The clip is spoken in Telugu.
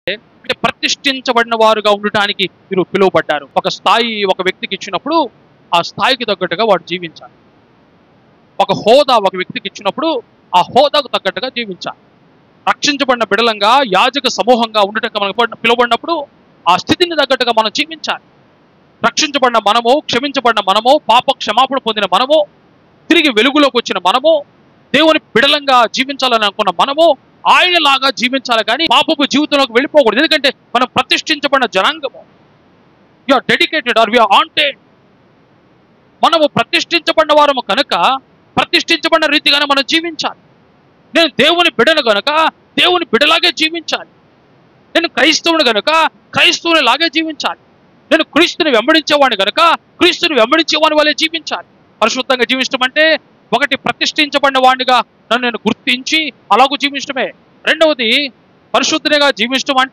అంటే ప్రతిష్ఠించబడిన వారుగా ఉండటానికి మీరు పిలువబడ్డారు. ఒక స్థాయి ఒక వ్యక్తికి ఇచ్చినప్పుడు ఆ స్థాయికి తగ్గట్టుగా వాడు జీవించాలి. ఒక హోదా ఒక వ్యక్తికి ఇచ్చినప్పుడు ఆ హోదాకు తగ్గట్టుగా జీవించాలి. రక్షించబడిన బిడలంగా యాజక సమూహంగా ఉండటం మనకు పిలువబడినప్పుడు ఆ స్థితిని తగ్గట్టుగా మనం జీవించాలి. రక్షించబడిన మనము, క్షమించబడిన మనము, పాప క్షమాపణ పొందిన మనము, తిరిగి వెలుగులోకి వచ్చిన మనము, దేవుని బిడలంగా జీవించాలని అనుకున్న మనము ఆయనలాగా జీవించాలి, కానీ పాపపు జీవితంలోకి వెళ్ళిపోకూడదు. ఎందుకంటే మనం ప్రతిష్ఠించబడిన జనాంగము. You are dedicated or we are anointed. మనము ప్రతిష్ఠించబడిన వారము కనుక ప్రతిష్ఠించబడిన రీతిగానే మనం జీవించాలి. నేను దేవుని బిడను కనుక దేవుని బిడలాగే జీవించాలి. నేను క్రైస్తవుని కనుక క్రైస్తవుని లాగే జీవించాలి. నేను క్రీస్తుని వెంబడించేవాడిని కనుక క్రీస్తుని వెంబడించేవాని వల్లే జీవించాలి. పరిశుద్ధంగా జీవించడం అంటే ఒకటి ప్రతిష్ఠించబడిన వాడిగా నన్ను నేను గుర్తించి అలాగూ జీవించడమే. రెండవది పరిశుద్ధంగా జీవించడం అంటే